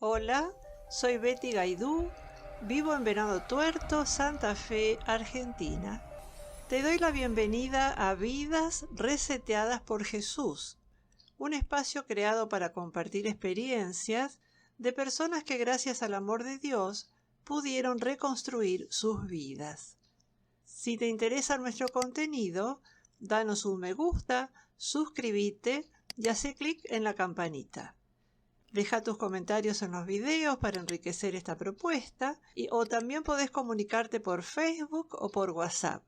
Hola, soy Betty Gaidú, vivo en Venado Tuerto, Santa Fe, Argentina. Te doy la bienvenida a Vidas Reseteadas por Jesús, un espacio creado para compartir experiencias de personas que gracias al amor de Dios pudieron reconstruir sus vidas. Si te interesa nuestro contenido, danos un me gusta, suscríbete y haz clic en la campanita. Deja tus comentarios en los videos para enriquecer esta propuesta o también podés comunicarte por Facebook o por WhatsApp.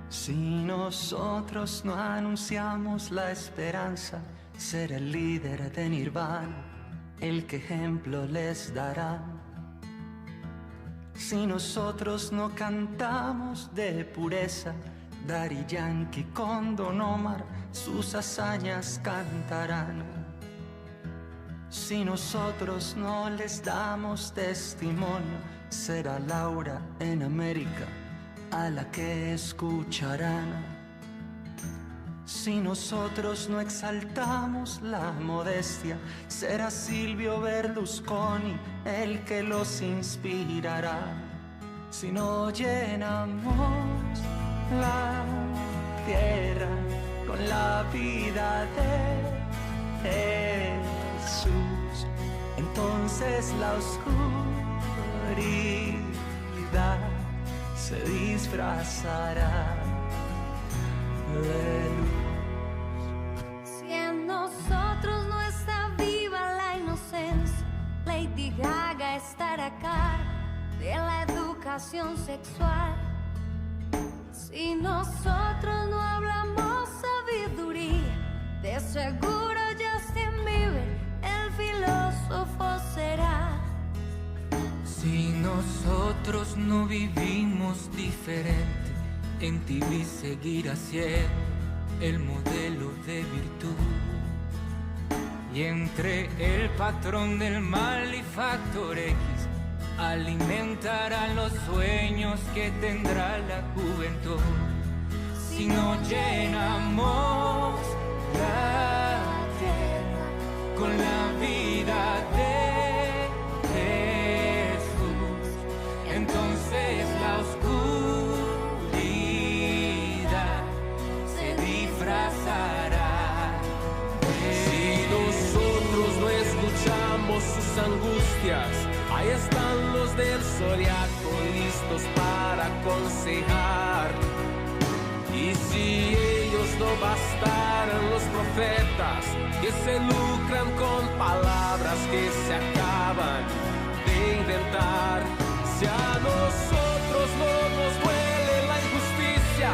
Si nosotros no anunciamos la esperanza, será el líder de Nirvana el que ejemplo les dará. Si nosotros no cantamos de pureza, Daddy Yankee con Don Omar sus hazañas cantarán. Si nosotros no les damos testimonio, será Laura en América a la que escucharán. Si nosotros no exaltamos la modestia, será Silvio Berlusconi el que los inspirará. Si no llenamos la tierra con la vida de Jesús, entonces la oscuridad se disfrazará de luz. Si en nosotros no está viva la inocencia, Lady Gaga estará a cargo de la educación sexual. Si nosotros no hablamos sabiduría, de seguro Justin Bieber el filósofo será. Si nosotros no vivimos diferente, en TV seguirá siendo el modelo de virtud. Y entre el patrón del mal y Factor X, alimentarán los sueños que tendrá la juventud. Si no llenamos la tierra con la vida de Jesús, entonces la oscuridad se disfrazará. Si nosotros no escuchamos sus angustias, ahí están los del zodiaco listos para aconsejar. Y si ellos no bastaran los profetas, que se lucran con palabras que se acaban de inventar. Si a nosotros no nos duele la injusticia,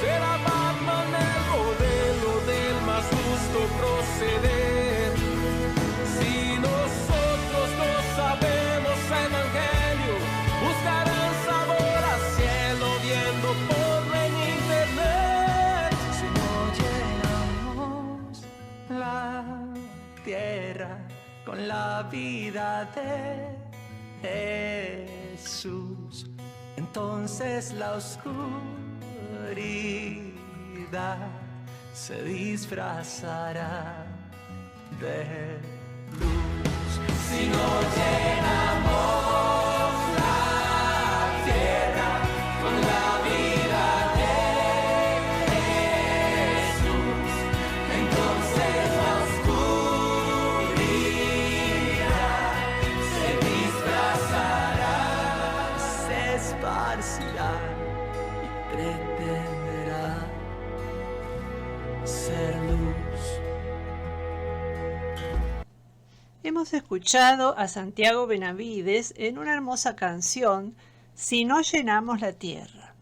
será Batman el modelo del más justo proceder. Si nosotros no sabemos evangelio, buscarán sabor al cielo viendo porno en internet. Si no llenamos la tierra con la vida de Jesús, entonces la oscuridad se disfrazará de luz. Si no llenamos la tierra con la vida de Jesús, entonces la oscuridad se disfrazará, se esparcirá y pretenderá ser luz. Hemos escuchado a Santiago Benavides en una hermosa canción, Si no llenamos la tierra.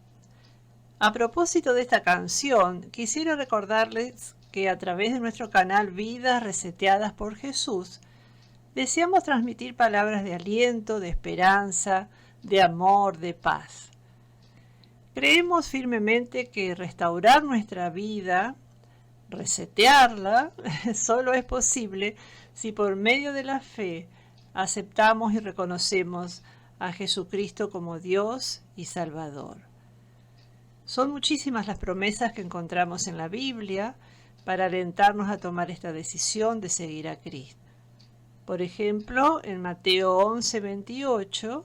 A propósito de esta canción, quisiera recordarles que a través de nuestro canal Vidas Reseteadas por Jesús, deseamos transmitir palabras de aliento, de esperanza, de amor, de paz. Creemos firmemente que restaurar nuestra vida, resetearla, solo es posible si por medio de la fe aceptamos y reconocemos a Jesucristo como Dios y Salvador. Son muchísimas las promesas que encontramos en la Biblia para alentarnos a tomar esta decisión de seguir a Cristo. Por ejemplo, en Mateo 11:28,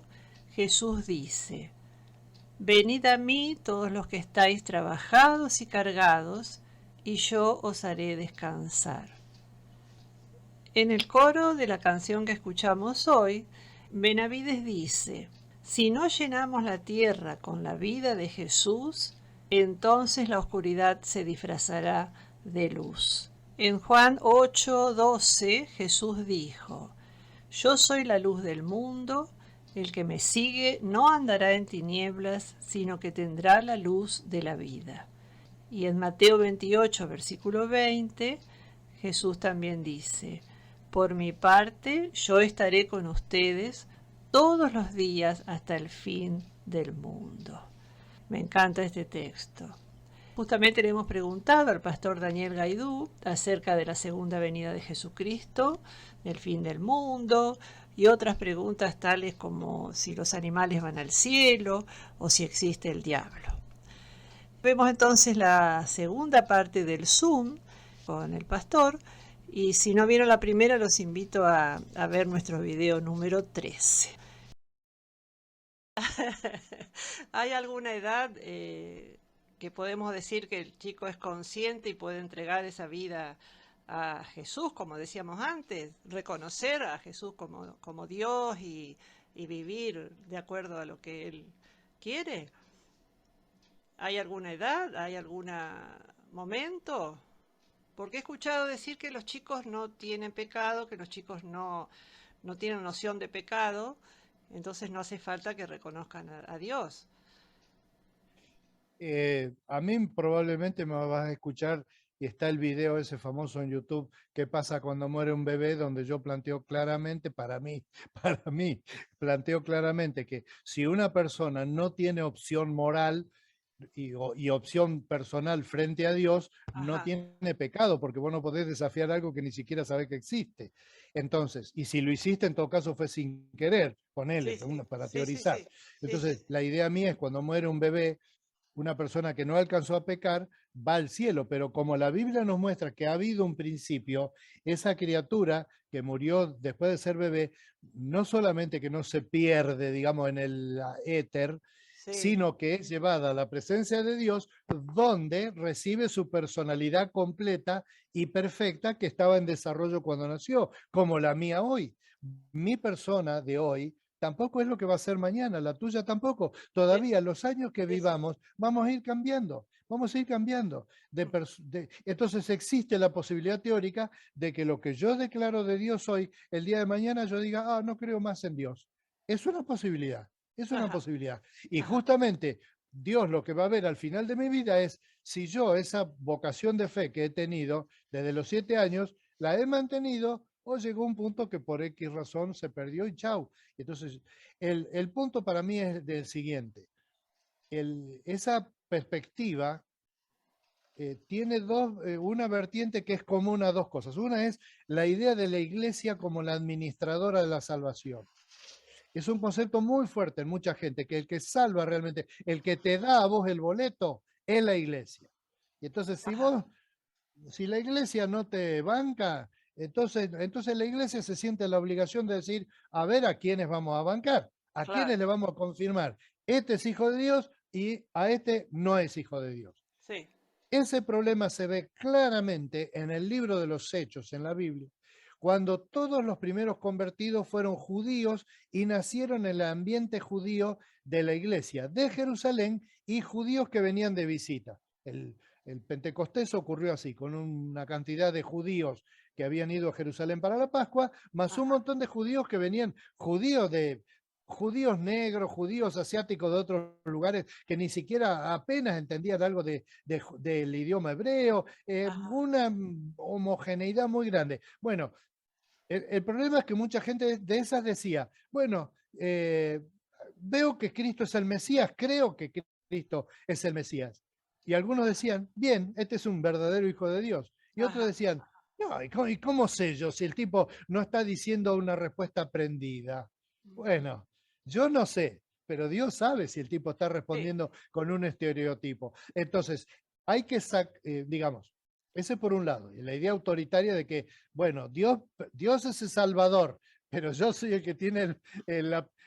Jesús dice: Venid a mí todos los que estáis trabajados y cargados, y yo os haré descansar. En el coro de la canción que escuchamos hoy, Benavides dice: si no llenamos la tierra con la vida de Jesús, entonces la oscuridad se disfrazará de luz. En Juan 8:12 Jesús dijo: yo soy la luz del mundo, el que me sigue no andará en tinieblas, sino que tendrá la luz de la vida. Y en Mateo 28, versículo 20, Jesús también dice: por mi parte, yo estaré con ustedes todos los días hasta el fin del mundo. Me encanta este texto. Justamente le hemos preguntado al pastor Daniel Gaidú acerca de la segunda venida de Jesucristo, del fin del mundo, y otras preguntas tales como si los animales van al cielo o si existe el diablo. Vemos entonces la segunda parte del Zoom con el pastor, y si no vieron la primera, los invito a ver nuestro video número 13. ¿Hay alguna edad que podemos decir que el chico es consciente y puede entregar esa vida a Jesús, como decíamos antes, reconocer a Jesús como Dios y vivir de acuerdo a lo que Él quiere? ¿Hay alguna edad? ¿Hay algún momento? Porque he escuchado decir que los chicos no tienen pecado, que los chicos no tienen noción de pecado, entonces no hace falta que reconozcan a Dios. A mí probablemente me vas a escuchar, y está el video ese famoso en YouTube, ¿qué pasa cuando muere un bebé?, donde yo planteo claramente, para mí, planteo claramente que si una persona no tiene opción moral y opción personal frente a Dios, no Ajá. tiene pecado, porque vos no podés desafiar algo que ni siquiera sabés que existe. Entonces, y si lo hiciste, en todo caso fue sin querer, ponele, Sí. para Sí, teorizar. sí. Entonces, la idea mía es cuando muere un bebé, una persona que no alcanzó a pecar va al cielo, pero como la Biblia nos muestra que ha habido un principio, esa criatura que murió después de ser bebé, no solamente que no se pierde, digamos, en el éter, Sí. sino que es llevada a la presencia de Dios, donde recibe su personalidad completa y perfecta que estaba en desarrollo cuando nació, como la mía hoy. Mi persona de hoy tampoco es lo que va a ser mañana, la tuya tampoco. Todavía los años que vivamos vamos a ir cambiando, vamos a ir cambiando. Entonces existe la posibilidad teórica de que lo que yo declaro de Dios hoy, el día de mañana yo diga, no creo más en Dios. Es una posibilidad, es una posibilidad. Y justamente Dios lo que va a ver al final de mi vida es si yo esa vocación de fe que he tenido desde los 7 años, la he mantenido o llegó un punto que por X razón se perdió y chau. Entonces, el punto para mí es del siguiente. Esa perspectiva tiene una vertiente que es común a dos cosas. Una es la idea de la iglesia como la administradora de la salvación. Es un concepto muy fuerte en mucha gente, que el que salva realmente, el que te da a vos el boleto, es la iglesia. Y entonces, si la iglesia no te banca, entonces la iglesia se siente la obligación de decir, a ver a quiénes vamos a bancar, a quiénes le vamos a confirmar, este es hijo de Dios y a este no es hijo de Dios. Sí. Ese problema se ve claramente en el libro de los Hechos, en la Biblia, cuando todos los primeros convertidos fueron judíos y nacieron en el ambiente judío de la iglesia de Jerusalén y judíos que venían de visita. El Pentecostés ocurrió así, con una cantidad de judíos que habían ido a Jerusalén para la Pascua, más un montón de judíos que venían, judíos negros, judíos asiáticos de otros lugares que ni siquiera apenas entendían algo del idioma hebreo, una homogeneidad muy grande. Bueno, el problema es que mucha gente de esas decía, bueno, veo que Cristo es el Mesías, creo que Cristo es el Mesías. Y algunos decían, bien, este es un verdadero hijo de Dios. Y otros decían, no, ¿y cómo sé yo si el tipo no está diciendo una respuesta aprendida? Bueno, Yo no sé, pero Dios sabe si el tipo está Sí, respondiendo con un estereotipo. Entonces, hay que, digamos, ese por un lado, y la idea autoritaria de que, bueno, Dios es el Salvador, pero yo soy el que tiene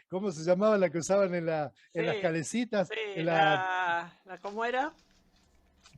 ¿cómo se llamaba la que usaban en las sí, calecitas? sí, En la, ¿cómo era?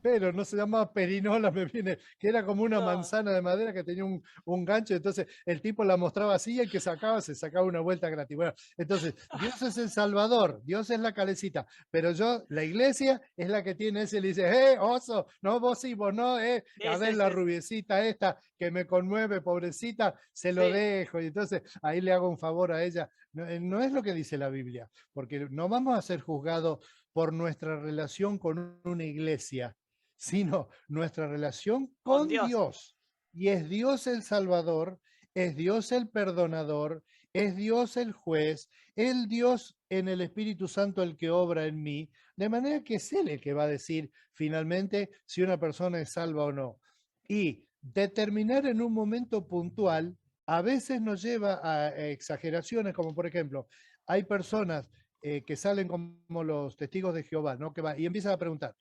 pero no se llamaba perinola, me viene, que era como una No, manzana de madera que tenía un gancho, entonces el tipo la mostraba así y el que sacaba se sacaba una vuelta gratis. Bueno, entonces Dios es el Salvador, Dios es la calecita, pero la iglesia es la que tiene ese y le dice, oso, no vos sí, vos no, a sí, ver sí, la sí, rubiecita esta que me conmueve, pobrecita, se lo sí, dejo y entonces ahí le hago un favor a ella. No, no es lo que dice la Biblia, porque no vamos a ser juzgados por nuestra relación con una iglesia, sino nuestra relación con con Dios. Dios. Y es Dios el Salvador, es Dios el perdonador, es Dios el juez, es Dios en el Espíritu Santo el que obra en mí, de manera que es Él el que va a decir finalmente si una persona es salva o no. Y determinar en un momento puntual a veces nos lleva a exageraciones, como por ejemplo, hay personas que salen como los testigos de Jehová, ¿no? Y empiezan a preguntar,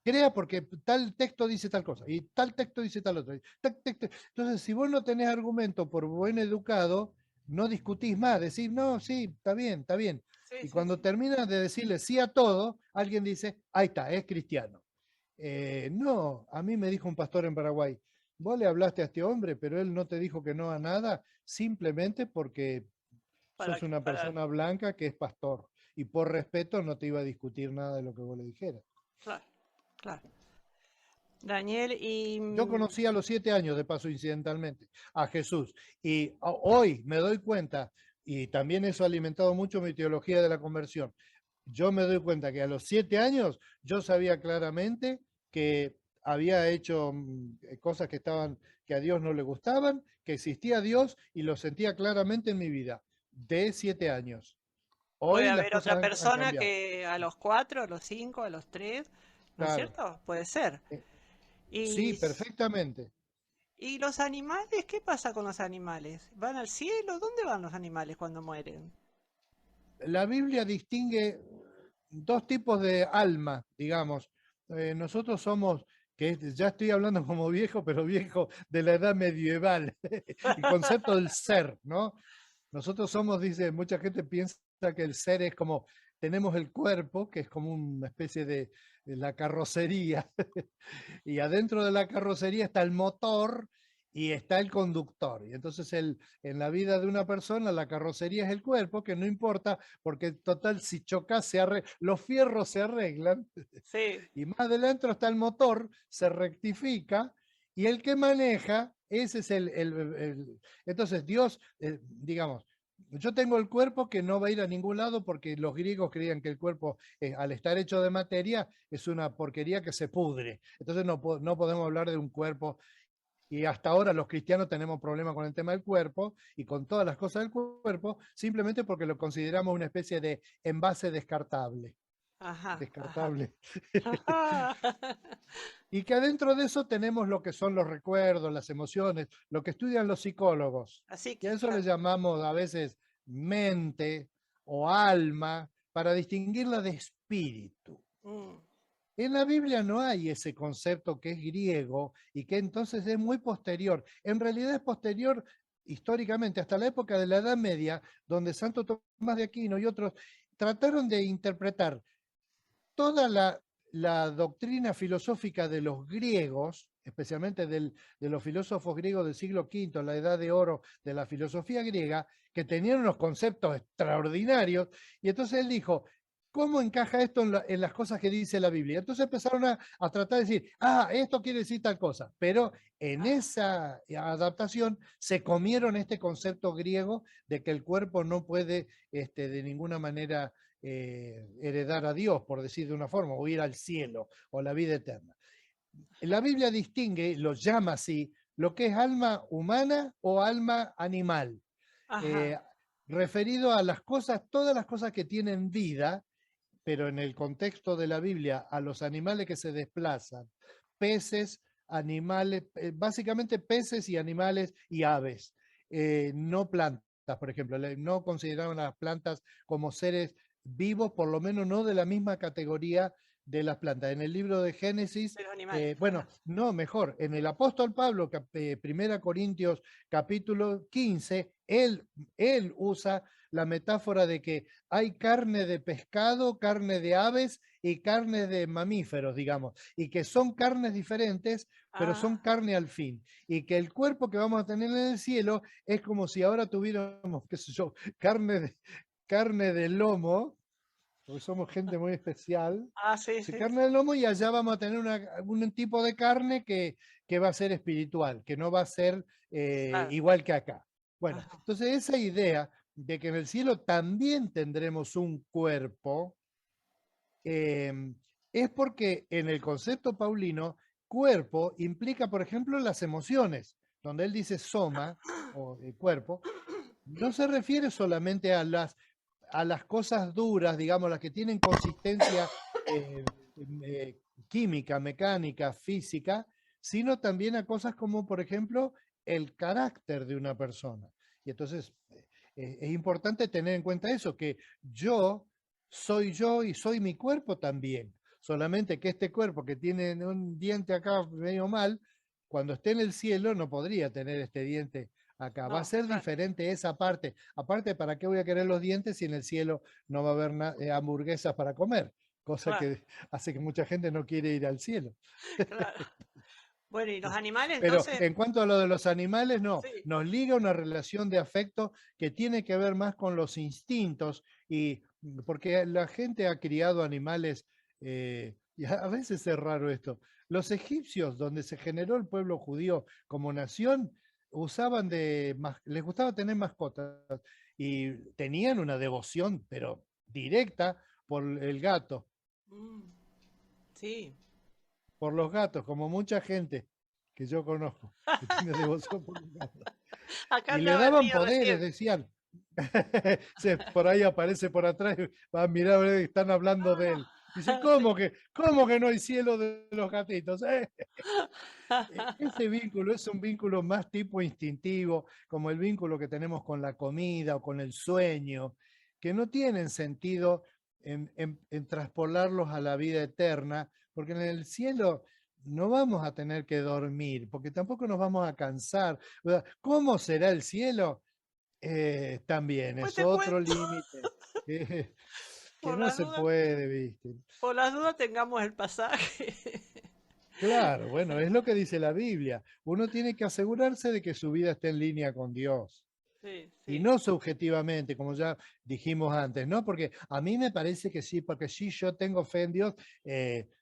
crea porque tal texto dice tal cosa y tal texto dice tal otro. Entonces, si vos no tenés argumento por buen educado, no discutís más, decís, no, sí, está bien, está bien. Sí, Y sí, cuando sí. terminas de decirle sí a todo, alguien dice, ahí está, es cristiano. No, a mí me dijo un pastor en Paraguay, vos le hablaste a este hombre, pero él no te dijo que no a nada, simplemente porque Para, sos una para, persona blanca que es pastor. Y por respeto no te iba a discutir nada de lo que vos le dijeras. claro, claro. Daniel, y Yo conocí a los 7 años, de paso incidentalmente, a Jesús. Y hoy me doy cuenta, y también eso ha alimentado mucho mi teología de la conversión, yo me doy cuenta que a los 7 años yo sabía claramente que había hecho cosas que a Dios no le gustaban, que existía Dios y lo sentía claramente en mi vida, de 7 años. puede Hoy las haber cosas otra han persona cambiado. que a los 4, a los 5, a los 3, ¿no es Claro. cierto? Puede ser. Eh, Sí, Y, perfectamente. ¿Y los animales? ¿Qué pasa con los animales? ¿Van al cielo? ¿Dónde van los animales cuando mueren? La Biblia distingue dos tipos de alma, digamos. Nosotros somos, ya estoy hablando como viejo, pero viejo de la edad medieval, el concepto del ser, ¿no? Nosotros somos, dice, mucha gente piensa que el ser es como, tenemos el cuerpo, que es como una especie de la carrocería, y adentro de la carrocería está el motor y está el conductor. Y entonces en la vida de una persona la carrocería es el cuerpo, que no importa, porque total si chocas los fierros se arreglan, Sí, y más adentro está el motor, se rectifica, y el que maneja, ese es entonces Dios, digamos, yo tengo el cuerpo que no va a ir a ningún lado porque los griegos creían que el cuerpo, al estar hecho de materia, es una porquería que se pudre. Entonces no podemos hablar de un cuerpo. Y hasta ahora los cristianos tenemos problemas con el tema del cuerpo y con todas las cosas del cuerpo, simplemente porque lo consideramos una especie de envase descartable. ajá, ajá. Descartable. Y que adentro de eso tenemos lo que son los recuerdos, las emociones, lo que estudian los psicólogos. Así Y a que, eso le claro. llamamos a veces mente o alma, para distinguirla de espíritu. Mm, En la Biblia no hay ese concepto que es griego y que entonces es muy posterior. En realidad es posterior históricamente hasta la época de la Edad Media, donde Santo Tomás de Aquino y otros trataron de interpretar toda la doctrina filosófica de los griegos, especialmente de los filósofos griegos del siglo V, la edad de oro de la filosofía griega, que tenían unos conceptos extraordinarios, y entonces él dijo, ¿cómo encaja esto en las cosas que dice la Biblia? Entonces empezaron a tratar de decir, esto quiere decir tal cosa, pero en ah, esa adaptación se comieron este concepto griego de que el cuerpo no puede de ninguna manera heredar a Dios, por decir de una forma, o ir al cielo o la vida eterna. La Biblia distingue, lo llama así, lo que es alma humana o alma animal, ajá, eh, referido a las cosas, todas las cosas que tienen vida, pero en el contexto de la Biblia, a los animales que se desplazan, peces, animales, básicamente peces y animales y aves, no plantas. por ejemplo, no consideraban a las plantas como seres vivos, por lo menos no de la misma categoría de las plantas. En el libro de Génesis, De los animales. bueno, Ajá. no, mejor, en el apóstol Pablo, 1 Corintios capítulo 15, él usa la metáfora de que hay carne de pescado, carne de aves y carne de mamíferos, digamos, y que son carnes diferentes, pero son Ah, carne al fin, y que el cuerpo que vamos a tener en el cielo es como si ahora tuviéramos, qué sé yo, carne de lomo, porque somos gente muy especial, sí, sí. carne de lomo, y allá vamos a tener un tipo de carne que va a ser espiritual, que no va a ser Claro. igual que acá. Bueno, Ajá. entonces esa idea de que en el cielo también tendremos un cuerpo, es porque en el concepto paulino, cuerpo implica, por ejemplo, las emociones, donde él dice soma o cuerpo, no se refiere solamente a las cosas duras, digamos, las que tienen consistencia química, mecánica, física, sino también a cosas como, por ejemplo, el carácter de una persona. Y entonces es importante tener en cuenta eso, que yo y soy mi cuerpo también. Solamente que este cuerpo que tiene un diente acá medio mal, cuando esté en el cielo no podría tener este diente acá. Va a No, ser claro. diferente esa parte. Aparte, ¿para qué voy a querer los dientes si en el cielo no va a haber hamburguesas para comer? Cosa Claro, que hace que mucha gente no quiere ir al cielo. claro. Bueno, ¿y los animales Pero entonces? en cuanto a lo de los animales, no, Sí. nos liga una relación de afecto que tiene que ver más con los instintos, y porque la gente ha criado animales, y a veces es raro esto. Los egipcios, donde se generó el pueblo judío como nación, les gustaba tener mascotas y tenían una devoción, pero directa por el gato, Mm, sí. por los gatos, como mucha gente que yo conozco, que tiene devoción por los gatos. Acá Y le andaba el daban mío poderes, recién. decían. Por ahí aparece por atrás, va a mirar, están hablando de él. Dice, Sí. ¿cómo que no hay cielo de los gatitos? Ese vínculo es un vínculo más tipo instintivo, como el vínculo que tenemos con la comida o con el sueño, que no tienen sentido en traspolarlos a la vida eterna, porque en el cielo no vamos a tener que dormir, porque tampoco nos vamos a cansar. O sea, ¿cómo será el cielo? También Pues es te otro cuento, límite que, que por no las se dudas, puede, ¿viste? por las dudas tengamos el pasaje. Claro, bueno, es lo que dice la Biblia. Uno tiene que asegurarse de que su vida esté en línea con Dios. Sí, Y sí. no subjetivamente, como ya dijimos antes, ¿no? Porque a mí me parece que sí, porque sí yo tengo fe en Dios.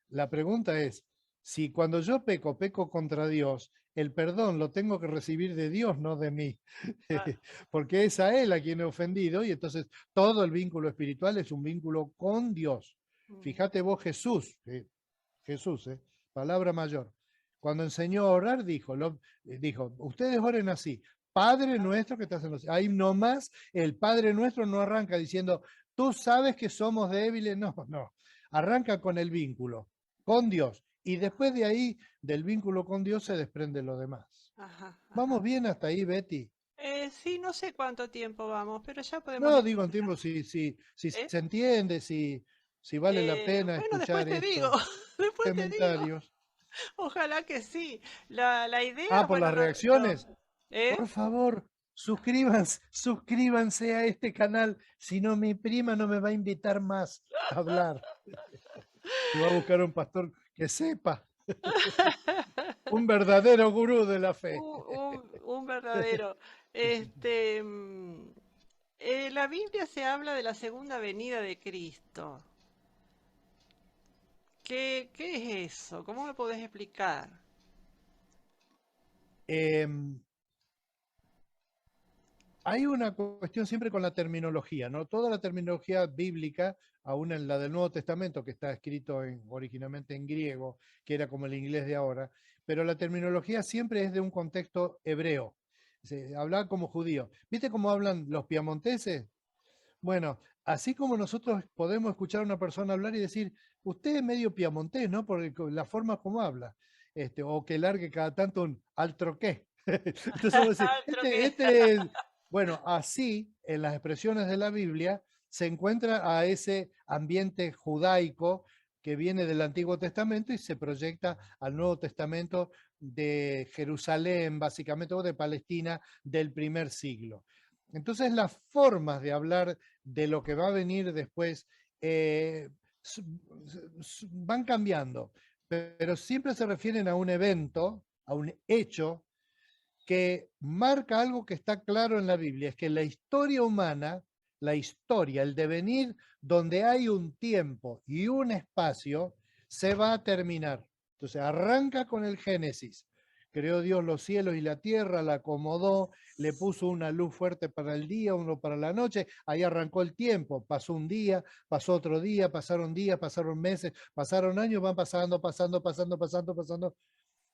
La pregunta es, si cuando yo peco contra Dios, el perdón lo tengo que recibir de Dios, no de mí, Claro. porque es a Él a quien he ofendido, y entonces todo el vínculo espiritual es un vínculo con Dios. Mm, Fíjate vos, Jesús, palabra mayor. Cuando enseñó a orar, dijo, ustedes oren así: Padre nuestro que estás en los cielos. Ahí nomás el Padre nuestro no arranca diciendo, tú sabes que somos débiles. No, no. Arranca con el vínculo, con Dios. Y después de ahí, del vínculo con Dios, se desprende lo demás. ajá, ¿Vamos ajá. bien hasta ahí, Betty? Sí, no sé cuánto tiempo vamos, pero ya podemos No, ir digo en terminando. tiempo, si ¿Eh? se entiende, si vale la pena Bueno, después escuchar te digo, estos después te digo. comentarios. Ojalá que sí. La idea, Ah, por bueno, las reacciones. ¿eh? Por favor, suscríbanse a este canal, si no mi prima no me va a invitar más a hablar. Se va a buscar un pastor que sepa, un verdadero gurú de la fe. Un verdadero. Este, la Biblia se habla de la segunda venida de Cristo. ¿Qué es eso? ¿Cómo me podés explicar? Em, Hay una cuestión siempre con la terminología, ¿no? Toda la terminología bíblica, aún en la del Nuevo Testamento, que está escrito originalmente en griego, que era como el inglés de ahora, pero la terminología siempre es de un contexto hebreo. Se habla como judío. ¿Viste cómo hablan los piamonteses? Bueno, así como nosotros podemos escuchar a una persona hablar y decir, usted es medio piamontés, ¿no? Por la forma como habla. O que largue cada tanto un altro qué. Entonces vos decís, Otro que... este es, Bueno, así en las expresiones de la Biblia se encuentra a ese ambiente judaico que viene del Antiguo Testamento y se proyecta al Nuevo Testamento de Jerusalén, básicamente, o de Palestina del primer siglo. Entonces las formas de hablar de lo que va a venir después van cambiando, pero siempre se refieren a un evento, a un hecho que marca algo que está claro en la Biblia, es que la historia humana, la historia, el devenir, donde hay un tiempo y un espacio, se va a terminar. Entonces arranca con el Génesis. Creó Dios los cielos y la tierra, la acomodó, le puso una luz fuerte para el día, uno para la noche, ahí arrancó el tiempo, pasó un día, pasó otro día, pasaron días, pasaron meses, pasaron años, van pasando.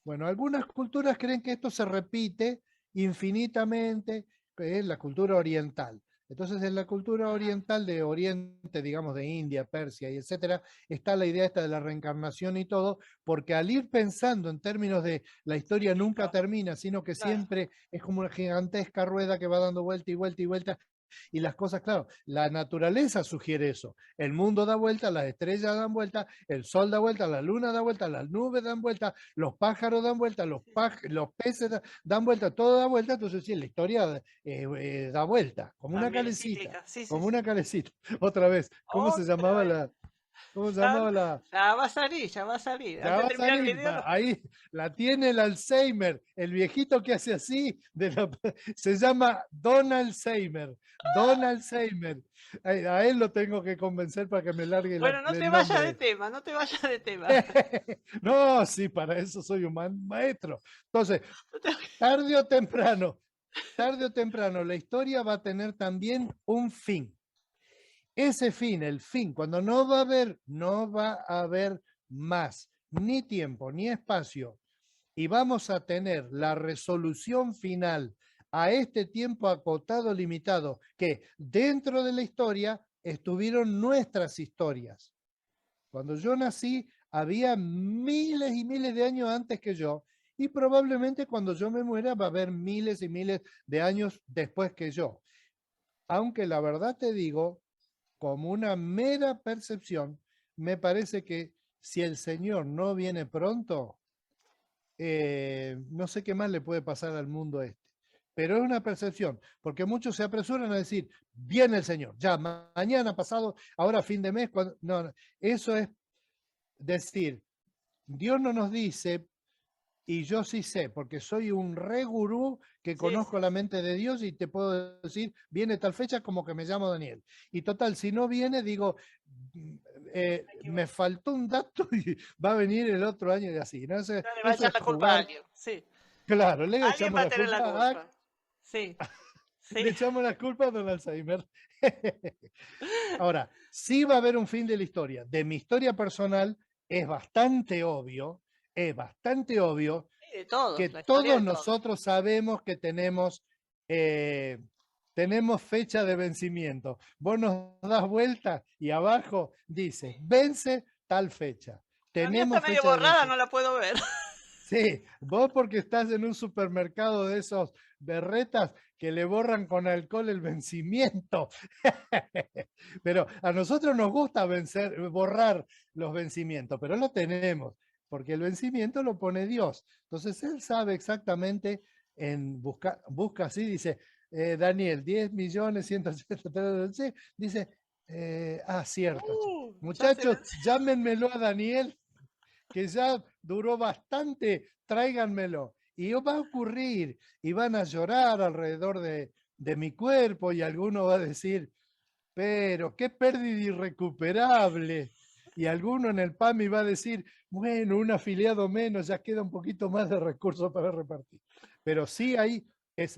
Bueno, algunas culturas creen que esto se repite infinitamente, que es la cultura oriental. Entonces, en la cultura oriental de Oriente, digamos de India, Persia y etcétera, está la idea esta de la reencarnación y todo, porque al ir pensando en términos de la historia nunca termina, sino que Claro. siempre es como una gigantesca rueda que va dando vuelta y vuelta y vuelta, y las cosas, claro, la naturaleza sugiere eso. El mundo da vuelta, las estrellas dan vuelta, el sol da vuelta, la luna da vuelta, las nubes dan vuelta, los pájaros dan vuelta, los peces dan vuelta, todo da vuelta. Entonces, sí, la historia da vuelta, como una También es calecita, cíclica. Sí, sí, como sí. una calecita. Otra vez, ¿cómo se Otra llamaba vez. cómo se Ya, llamaba la? ya va a salir, ya va a salir. Ya Antes va de a terminar el salir, video. ahí la tiene el Alzheimer, el viejito que hace así, se llama Don Alzheimer, Don Alzheimer. A él lo tengo que convencer para que me largue Bueno, no te el vayas de nombre. tema, no te vayas de tema. No, sí, para eso soy un maestro. Entonces, No te- tarde o temprano, la historia va a tener también un fin. Ese fin, el fin, cuando no va a haber más, ni tiempo, ni espacio, y vamos a tener la resolución final a este tiempo acotado, limitado, que dentro de la historia estuvieron nuestras historias. Cuando yo nací, había miles y miles de años antes que yo, y probablemente cuando yo me muera va a haber miles y miles de años después que yo. Aunque la verdad te digo, como una mera percepción, me parece que si el Señor no viene pronto, no sé qué más le puede pasar al mundo este. Pero es una percepción, porque muchos se apresuran a decir, viene el Señor, ya mañana, pasado, ahora fin de mes. No, eso es decir, Dios no nos dice, y yo sí sé, porque soy un re gurú que Sí, conozco sí. la mente de Dios y te puedo decir, viene tal fecha como que me llamo Daniel. Y total, si no viene, digo, me faltó un dato y va a venir el otro año y así. ¿No? No le va a Eso echar es la culpa a jugar, alguien. Sí. claro, le Alguien echamos va a la tener la culpa culpa. Sí, le sí. echamos la culpa a Don Alzheimer. Ahora, sí va a haber un fin de la historia. De mi historia personal es bastante obvio Sí, de todos, que la historia todos de todos. nosotros sabemos que eh, tenemos fecha de vencimiento. Vos nos das vuelta y abajo dice, vence tal fecha. La mía está Tenemos medio fecha de borrada, no vencimiento. la puedo ver. Sí, vos porque estás en un supermercado de esos berretas que le borran con alcohol el vencimiento. Pero a nosotros nos gusta borrar los vencimientos, pero lo tenemos, porque el vencimiento lo pone Dios. Entonces él sabe exactamente, busca así, dice, Daniel, 10.180.000, dice, cierto. Ya se Muchachos, venció. llámenmelo a Daniel, que ya duró bastante, tráiganmelo. Y va a ocurrir, y van a llorar alrededor de mi cuerpo, y alguno va a decir, pero qué pérdida irrecuperable. Y alguno en el PAMI va a decir, bueno, un afiliado menos, ya queda un poquito más de recursos para repartir. Pero sí hay,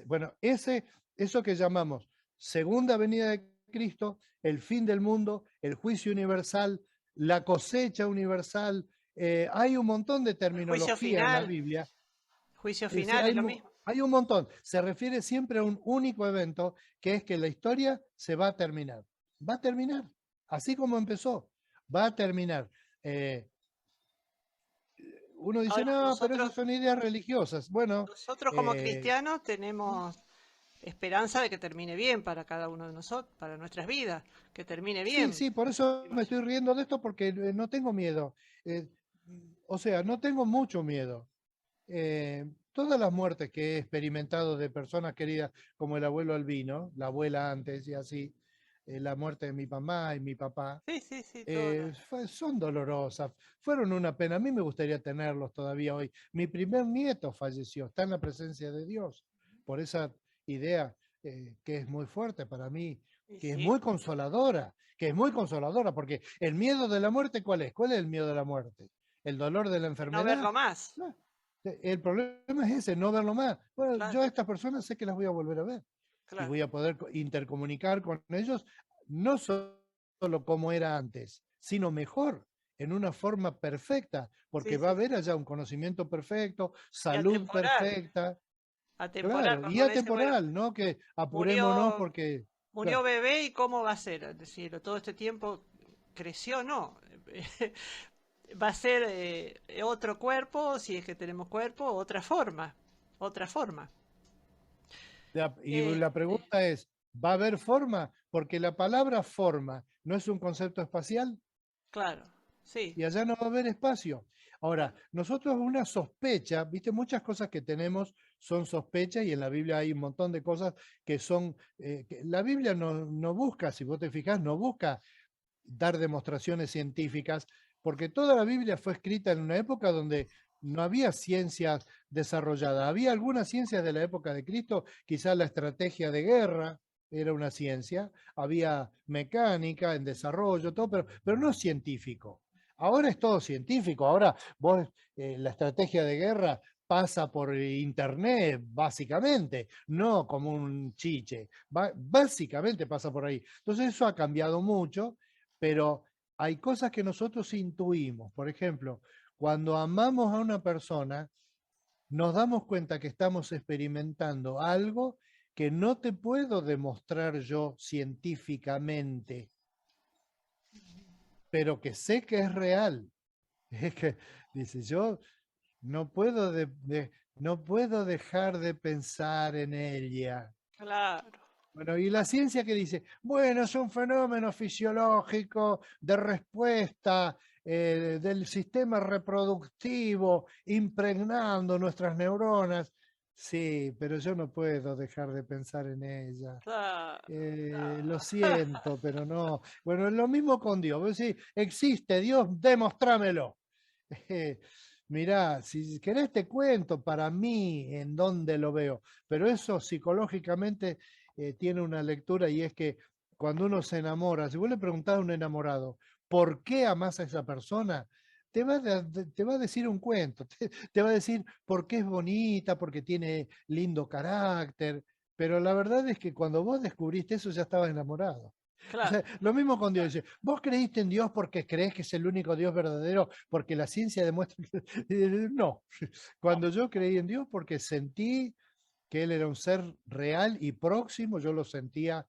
bueno, eso que llamamos segunda venida de Cristo, el fin del mundo, el juicio universal, la cosecha universal. Hay un montón de El juicio terminología en la final. Biblia. Juicio Sí, final es lo mismo. hay un montón. Se refiere siempre a un único evento, que es que la historia se va a terminar. Va a terminar. Así como empezó. Va a terminar. Uno dice, Ahora, no, pero esas son ideas religiosas. Bueno, nosotros como cristianos tenemos esperanza de que termine bien para cada uno de nosotros, para nuestras vidas, que termine Sí, bien. sí, por eso me estoy riendo de esto porque no tengo miedo. Eh, o sea, no tengo mucho miedo. Todas las muertes que he experimentado de personas queridas, como el abuelo Albino, la abuela antes y así, la muerte de mi mamá y mi papá, Sí, sí, sí, todo. son dolorosas, fueron una pena. A mí me gustaría tenerlos todavía hoy. Mi primer nieto falleció, está en la presencia de Dios, por esa idea que es muy fuerte para mí, Y que es sí, muy consoladora, porque el miedo de la muerte, ¿cuál es? ¿Cuál es el miedo de la muerte? ¿El dolor de la no enfermedad? verlo más, No. El problema es ese, no verlo más. Bueno, claro, yo a estas personas sé que las voy a volver a ver y claro. voy a poder intercomunicar con ellos, no solo como era antes, sino mejor, en una forma perfecta, porque Sí, va a sí, sí. haber allá un conocimiento perfecto, Y salud atemporal, perfecta, atemporal, claro, y cuando uno dice, bueno, atemporal, ¿no? Que apurémonos murió, porque, murió claro, bebé y cómo va a ser, es decir, todo este tiempo creció, no. Va a ser otro cuerpo, si es que tenemos cuerpo, otra forma, otra forma. y la Este, pregunta es, ¿va a haber forma? Porque la palabra forma no es un concepto espacial. claro, sí, Y allá no va a haber espacio. Ahora, claro, nosotros una sospecha, viste, muchas cosas que tenemos son sospechas y en la Biblia hay un montón de cosas que son, que la Biblia no busca, si vos te fijás, no busca dar demostraciones científicas, porque toda la Biblia fue escrita en una época donde no había ciencias desarrolladas. Había algunas ciencias de la época de Cristo, quizás la estrategia de guerra era una ciencia, había mecánica en desarrollo, todo, pero no científico. Ahora es todo científico, ahora vos, la estrategia de guerra pasa por internet, básicamente, no como un chiche, básicamente pasa por ahí. Entonces eso ha cambiado mucho, pero hay cosas que nosotros intuimos. Por ejemplo, cuando amamos a una persona, nos damos cuenta que estamos experimentando algo que no te puedo demostrar yo científicamente, pero que sé que es real. Es que, dice, yo no puedo, no puedo dejar de pensar en ella. claro. Bueno, y la ciencia que dice, bueno, es un fenómeno fisiológico de respuesta del sistema reproductivo impregnando nuestras neuronas. Sí, pero yo no puedo dejar de pensar en ella. Claro, Lo claro. siento, pero no. Bueno, es lo mismo con Dios. Vos decís, existe Dios, demostrámelo. Mirá, si querés te cuento para mí en dónde lo veo, pero eso psicológicamente tiene una lectura y es que cuando uno se enamora, si vos le preguntás a un enamorado, ¿por qué amas a esa persona? Te va a decir un cuento, te va a decir por qué es bonita, porque tiene lindo carácter, pero la verdad es que cuando vos descubriste eso ya estabas enamorado. O Claro, sea, lo mismo con Dios. Dice, vos creíste en Dios porque crees que es el único Dios verdadero, porque la ciencia demuestra que... No, no, cuando yo creí en Dios porque sentí que Él era un ser real y próximo, yo lo sentía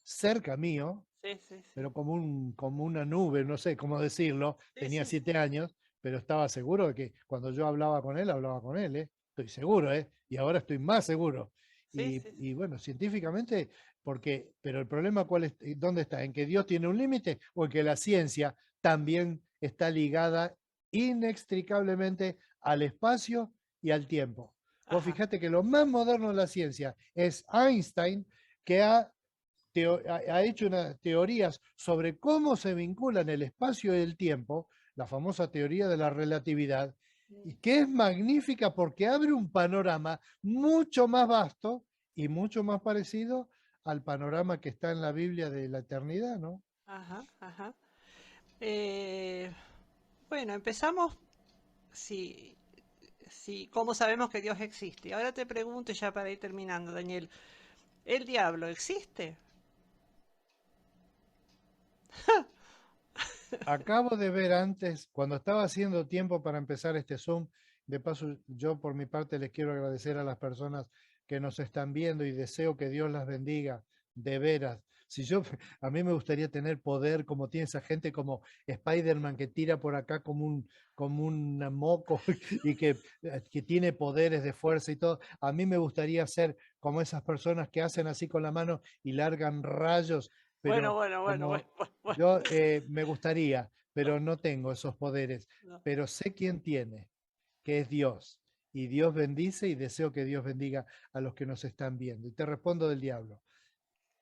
cerca mío, sí, sí, sí. pero como una nube, no sé cómo decirlo, Sí, tenía sí, sí. 7 años, pero estaba seguro de que cuando yo hablaba con él, ¿eh? Estoy seguro, ¿eh? Y ahora estoy más seguro. Sí, sí, sí. Y bueno, científicamente, pero el problema cuál es, ¿dónde está? ¿En que Dios tiene un límite o en que la ciencia también está ligada inextricablemente al espacio y al tiempo? Vos Ajá. fijate que lo más moderno de la ciencia es Einstein, que ha hecho unas teorías sobre cómo se vinculan el espacio y el tiempo, la famosa teoría de la relatividad, y que es magnífica porque abre un panorama mucho más vasto y mucho más parecido al panorama que está en la Biblia de la eternidad, ¿no? Ajá, ajá. Eh, bueno, empezamos si, cómo sabemos que Dios existe. Ahora te pregunto ya para ir terminando, Daniel, ¿el diablo existe? Acabo de ver antes, cuando estaba haciendo tiempo para empezar este Zoom, de paso yo por mi parte les quiero agradecer a las personas que nos están viendo y deseo que Dios las bendiga, de veras. Si yo, a mí me gustaría tener poder como tiene esa gente como Spider-Man que tira por acá como un moco y que tiene poderes de fuerza y todo. A mí me gustaría ser como esas personas que hacen así con la mano y largan rayos, pero como Bueno. yo me gustaría, pero no tengo esos poderes, No. pero sé quién tiene, que es Dios. Y Dios bendice y deseo que Dios bendiga a los que nos están viendo. Y te respondo del diablo.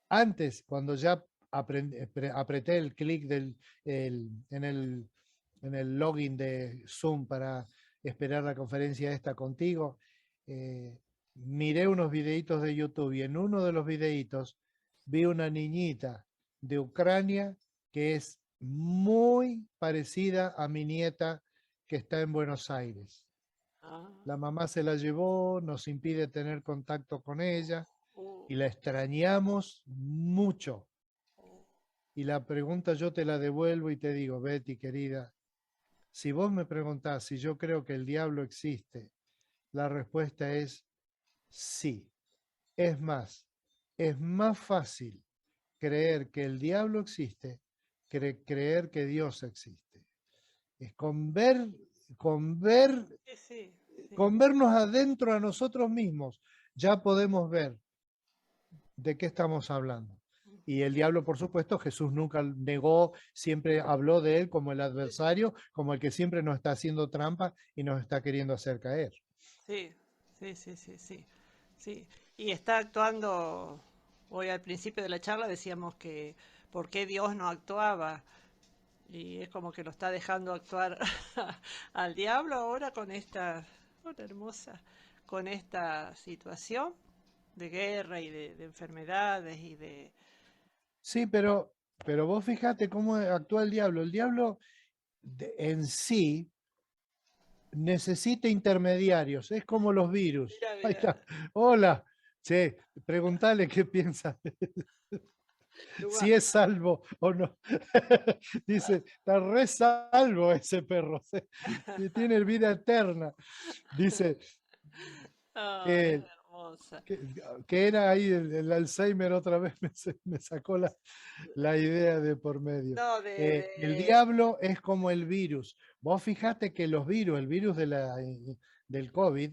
Antes, cuando ya apreté el clic en el login de Zoom para esperar la conferencia esta contigo, miré unos videitos de YouTube y en uno de los videitos vi una niñita de Ucrania que es muy parecida a mi nieta que está en Buenos Aires. Ah, La mamá se la llevó, nos impide tener contacto con ella uh, y la extrañamos mucho. Y la pregunta yo te la devuelvo y te digo, Betty, querida, si vos me preguntás si yo creo que el diablo existe, la respuesta es sí. Es más fácil creer que el diablo existe que creer que Dios existe. Es con sí. vernos adentro a nosotros mismos, ya podemos ver de qué estamos hablando. Y el diablo, por supuesto, Jesús nunca negó, siempre habló de él como el adversario, como el que siempre nos está haciendo trampa y nos está queriendo hacer caer. Sí. Y está actuando, hoy al principio de la charla decíamos que por qué Dios no actuaba. Y es como que lo está dejando actuar al diablo ahora con esta, hola hermosa, con esta situación de guerra y de enfermedades y de... Sí, pero vos fíjate cómo actúa el diablo. El diablo en sí necesita intermediarios, es como los virus. Mira, Ahí mira, está. Hola. Che, preguntale qué piensa. Lugano. Si es salvo o no. Dice, está re salvo ese perro, tiene vida eterna. Dice Ay, es que, hermosa. que era ahí el Alzheimer otra vez, me sacó la idea de por medio. No, El diablo es como el virus. Vos fijate que los virus, el virus del COVID,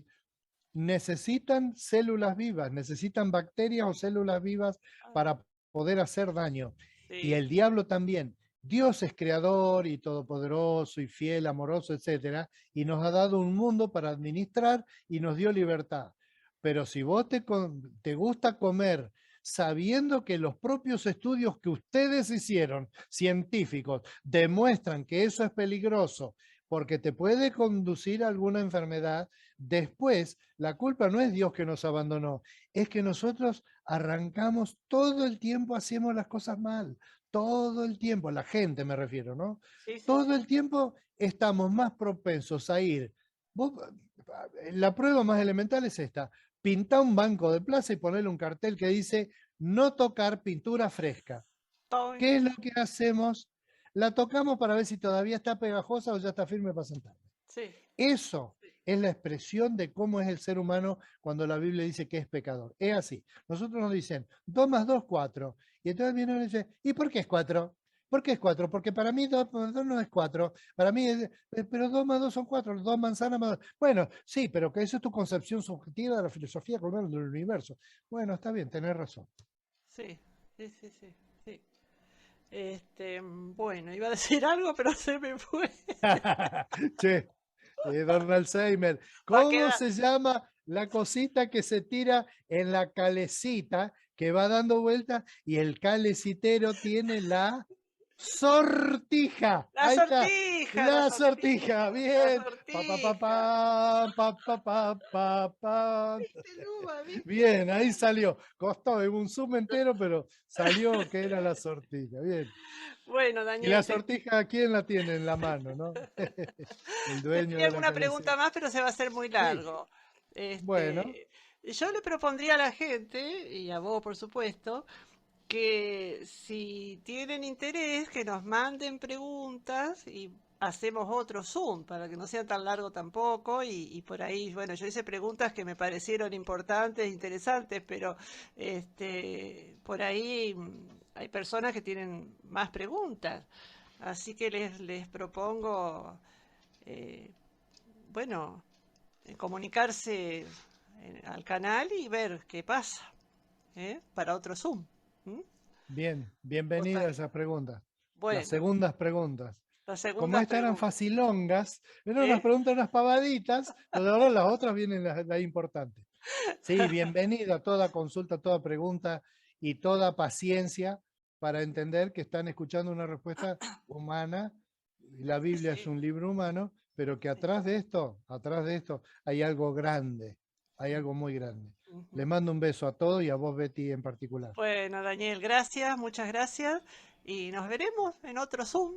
necesitan células vivas, necesitan bacterias o células vivas para poder hacer daño. Y sí, el diablo también. Dios es creador y todopoderoso y fiel, amoroso, etcétera, y nos ha dado un mundo para administrar y nos dio libertad. Pero si vos te gusta comer sabiendo que los propios estudios que ustedes hicieron, científicos, demuestran que eso es peligroso porque te puede conducir a alguna enfermedad, después la culpa no es Dios que nos abandonó, es que nosotros arrancamos todo el tiempo, hacemos las cosas mal, todo el tiempo, la gente me refiero, ¿no? sí. Todo el tiempo estamos más propensos a ir. La prueba más elemental es esta: pinta un banco de plaza y ponerle un cartel que dice no tocar pintura fresca. Toy. ¿Qué es lo que hacemos? La tocamos para ver si todavía está pegajosa o ya está firme para sentarla. Sí, Eso es la expresión de cómo es el ser humano cuando la Biblia dice que es pecador. Es así. Nosotros nos dicen 2 más 2, 4. Y entonces viene uno y dice, ¿y por qué es 4? ¿Por qué es 4? Porque para mí 2 más 2 no es 4. Para mí es, pero 2 más 2 son 4. 2 manzanas más 2. Bueno, sí, pero que eso es tu concepción subjetiva de la filosofía colonial del universo. Bueno, está bien, tenés razón. sí. Bueno, iba a decir algo, pero se me fue. Che, don Alzheimer, Va a ¿cómo quedar. se llama la cosita que se tira en la calecita que va dando vueltas y el calecitero tiene la sortija? La Ahí está, sortija, la sortija, la bien. Pa, pa, pa, sortija. pa, pa, pa, pa, pa, pa. ¿Viste, Luma? ¿Viste? Bien, ahí salió. Costó un zoom entero, pero salió que era la sortija. Bien. Bueno, Y la Daniel, sortija, ¿quién la tiene en la mano, no? El dueño tendría de la alguna calecita. pregunta más, pero se va a hacer muy Sí, largo. bueno. Yo le propondría a la gente, y a vos por supuesto, que si tienen interés, que nos manden preguntas y hacemos otro Zoom para que no sea tan largo tampoco. Y por ahí, bueno, yo hice preguntas que me parecieron importantes, interesantes, pero por ahí hay personas que tienen más preguntas. Así que les propongo, bueno, comunicarse al canal y ver qué pasa, para otro Zoom. Bien, bienvenida a esas preguntas. Bueno, Las segundas preguntas. la segunda Como estas eran pregunta. facilongas, eran unas preguntas, unas pavaditas, pero ahora las otras vienen las importantes. Sí, bienvenida a toda consulta, toda pregunta y toda paciencia para entender que están escuchando una respuesta humana. La Biblia es un libro humano, pero que atrás de esto hay algo grande, hay algo muy grande. Les mando un beso a todos y a vos, Betty, en particular. Bueno, Daniel, gracias, muchas gracias. Y nos veremos en otro Zoom.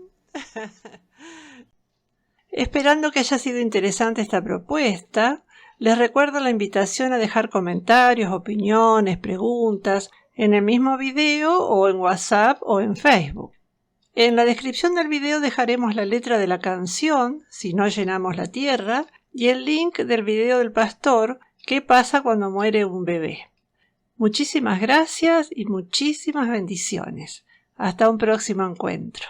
Esperando que haya sido interesante esta propuesta, les recuerdo la invitación a dejar comentarios, opiniones, preguntas en el mismo video o en WhatsApp o en Facebook. En la descripción del video dejaremos la letra de la canción, Si no llenamos la tierra, y el link del video del pastor, ¿Qué pasa cuando muere un bebé? Muchísimas gracias y muchísimas bendiciones. Hasta un próximo encuentro.